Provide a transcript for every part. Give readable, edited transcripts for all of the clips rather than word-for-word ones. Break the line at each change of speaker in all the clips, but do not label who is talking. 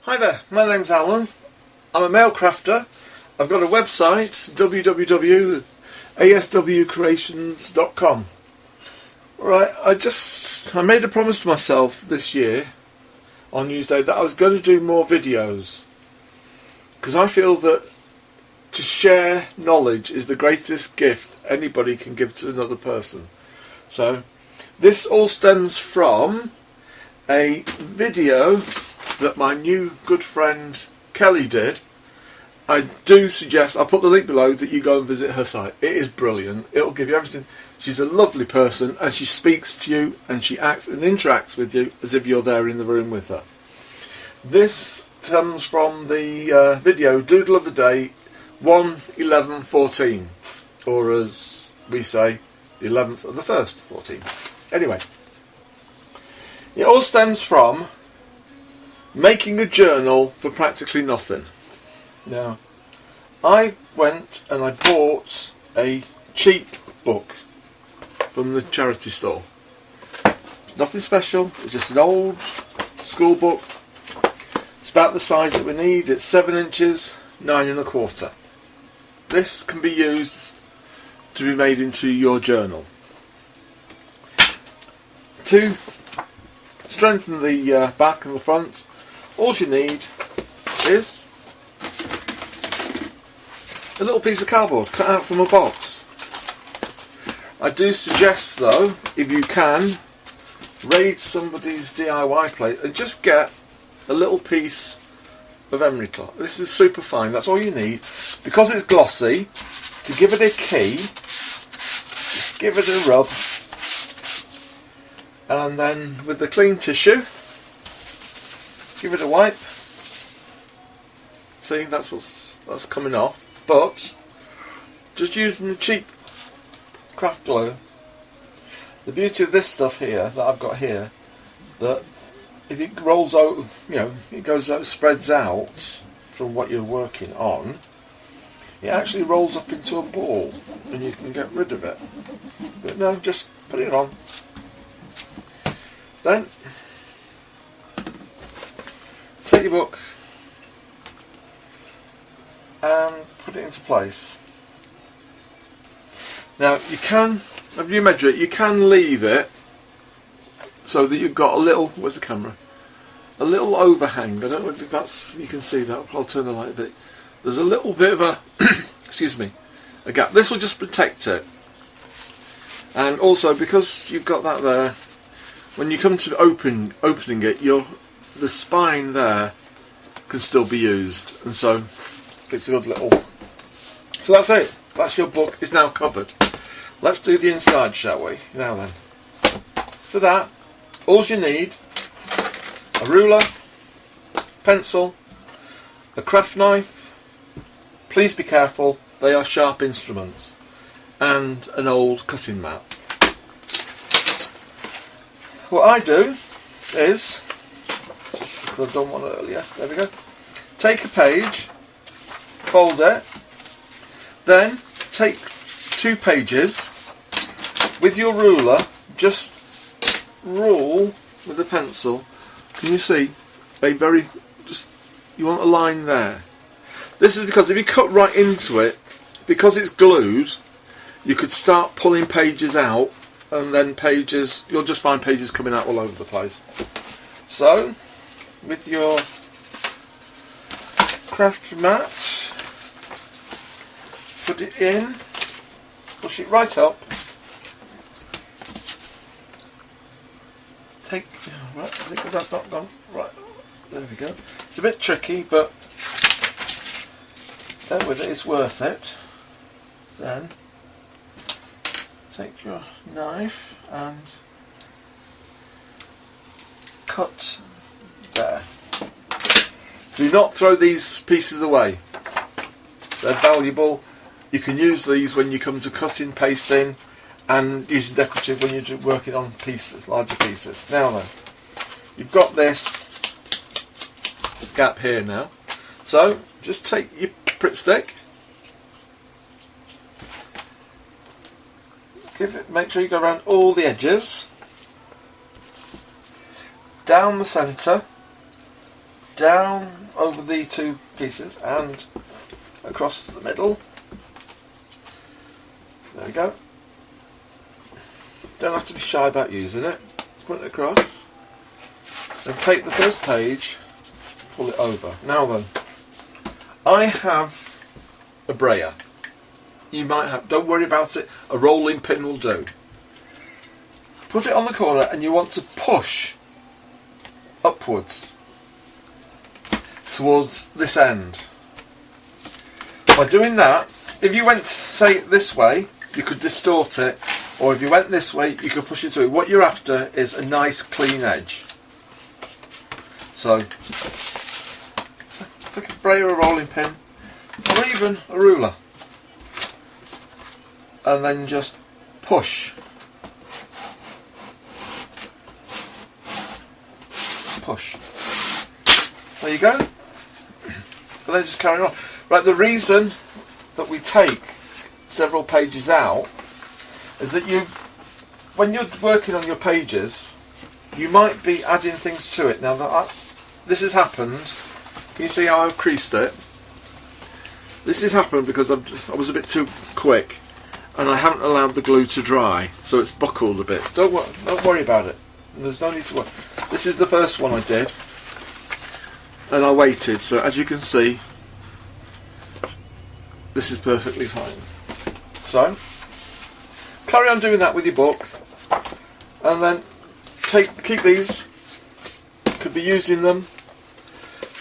Hi there, my name's Alan. I'm a mail crafter. I've got a website, www.aswcreations.com. Right, I made a promise to myself this year on News Day that I was going to do more videos, because I feel that to share knowledge is the greatest gift anybody can give to another person. So this all stems from a video that my new good friend Kelly did. I do suggest, I'll put the link below, that you go and visit her site. It is brilliant. It'll give you everything. She's a lovely person, and she speaks to you and she acts and interacts with you as if you're there in the room with her. This comes from the video Doodle of the Day 1/11/14, or as we say, the 11th of the 1st 14. Anyway, it all stems from making a journal for practically nothing. Now, I went and I bought a cheap book from the charity store. Nothing special, it's just an old school book. It's about the size that we need. It's 7 inches, 9 1/4. This can be used to be made into your journal. To strengthen the back and the front, all you need is a little piece of cardboard cut out from a box. I do suggest though, if you can, raid somebody's DIY plate and just get a little piece of emery cloth. This is super fine, that's all you need. Because it's glossy, to give it a key, just give it a rub, and then with the clean tissue, give it a wipe. See, that's coming off. But just using the cheap craft glue, the beauty of this stuff here that I've got here, that if it rolls out, it goes out, spreads out from what you're working on, it actually rolls up into a ball and you can get rid of it. But no, just put it on. Then take your book and put it into place. Now you can, if you measure it, you can leave it so that you've got a little, where's the camera? A little overhang. I don't know if that's, you can see that, I'll turn the light a bit. There's a little bit of a, excuse me, a gap. This will just protect it. And also, because you've got that there, when you come to opening it, the spine there can still be used. And so, it's a good little... So that's it. That's your book. It's now covered. Let's do the inside, shall we? Now then. For that, all you need, a ruler, pencil, a craft knife. Please be careful, they are sharp instruments. And an old cutting mat. What I do is, just because I've done one earlier, there we go. Take a page, fold it, then take 2 pages, with your ruler, just rule with a pencil. Can you see? You want a line there. This is because if you cut right into it, because it's glued, you could start pulling pages out, and then you'll just find pages coming out all over the place. So, with your craft mat, put it in, push it right up, right, I think that's not gone, right, there we go. It's a bit tricky, but there with it, it's worth it. Then, take your knife and cut there. Do not throw these pieces away. They're valuable. You can use these when you come to cutting, pasting, and using decorative when you're working on pieces, larger pieces. Now then, you've got this gap here now. So just take your Pritt stick, make sure you go around all the edges, down the centre, down over the two pieces and across the middle. There we go. Don't have to be shy about using it. Put it across. And take the first page, pull it over. Now then, I have a brayer. You might have, don't worry about it, a rolling pin will do. Put it on the corner and you want to push upwards towards this end. By doing that, if you went, say, this way, you could distort it, or if you went this way, you could push it through. What you're after is a nice clean edge. So, take a brayer, a rolling pin, or even a ruler, and then just push. Push. There you go. And then just carry on. Right, the reason that we take several pages out is that when you're working on your pages, you might be adding things to it. Now this has happened. Can you see how I've creased it? This has happened because I was a bit too quick and I haven't allowed the glue to dry, so it's buckled a bit. Don't worry about it. There's no need to worry. This is the first one I did, and I waited. So as you can see, this is perfectly fine. So carry on doing that with your book, and then keep these. Could be using them.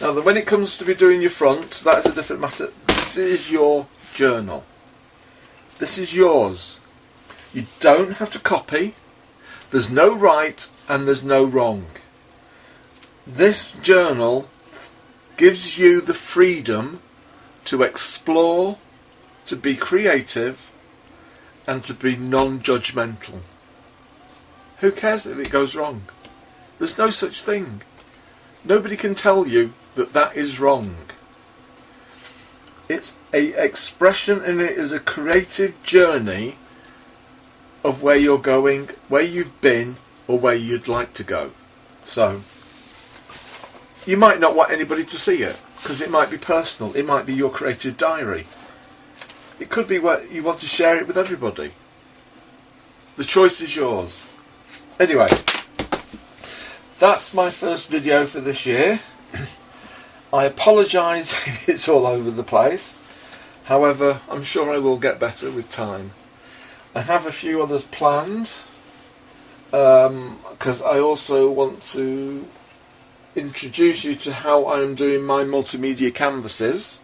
Now, when it comes to be doing your front, that is a different matter. This is your journal. This is yours. You don't have to copy. There's no right and there's no wrong. This journal gives you the freedom to explore, to be creative, and to be non-judgmental. Who cares if it goes wrong? There's no such thing. Nobody can tell you that that is wrong. It's an expression, and it is a creative journey of where you're going, where you've been, or where you'd like to go. So you might not want anybody to see it because it might be personal. It might be your creative diary. It could be where you want to share it with everybody. The choice is yours. Anyway, that's my first video for this year. I apologise if it's all over the place. However, I'm sure I will get better with time. I have a few others planned because I also want to introduce you to how I'm doing my multimedia canvases.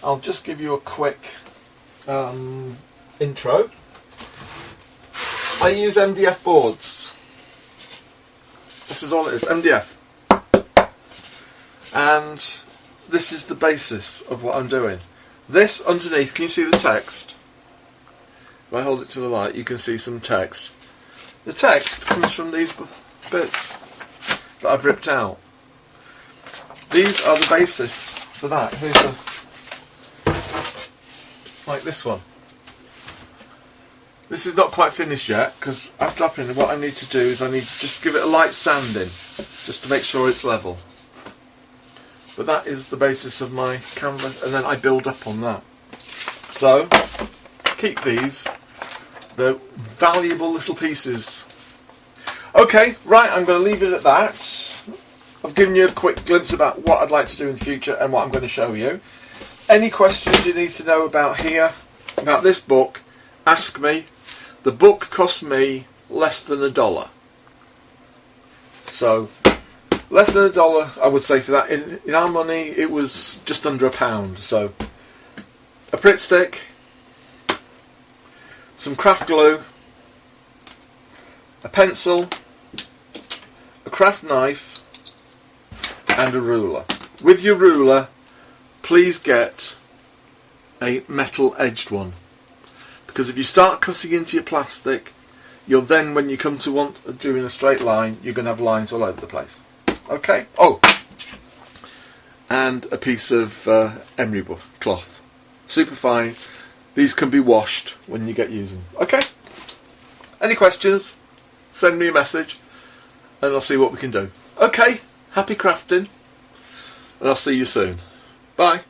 I'll just give you a quick intro. I use MDF boards. This is all it is, MDF. And this is the basis of what I'm doing. This underneath, can you see the text? If I hold it to the light, you can see some text. The text comes from these bits that I've ripped out. These are the basis for that. Here's like this one. This is not quite finished yet because after dropping it, what I need to do is I need to just give it a light sanding just to make sure it's level. But that is the basis of my canvas, and then I build up on that. So keep these. They're valuable little pieces. Okay, right, I'm going to leave it at that. I've given you a quick glimpse about what I'd like to do in the future and what I'm going to show you. Any questions you need to know about here, about this book, ask me. The book cost me less than $1. So, less than $1, I would say, for that. In our money, it was just under £1. So, a Pritt stick, some craft glue, a pencil, a craft knife, and a ruler. With your ruler, please get a metal edged one, because if you start cutting into your plastic, you'll then, when you come to doing a straight line, you're going to have lines all over the place. Okay? Oh, and a piece of emery cloth, super fine. These can be washed when you get using. Okay? Any questions? Send me a message and I'll see what we can do. Okay, happy crafting. and I'll see you soon. Bye.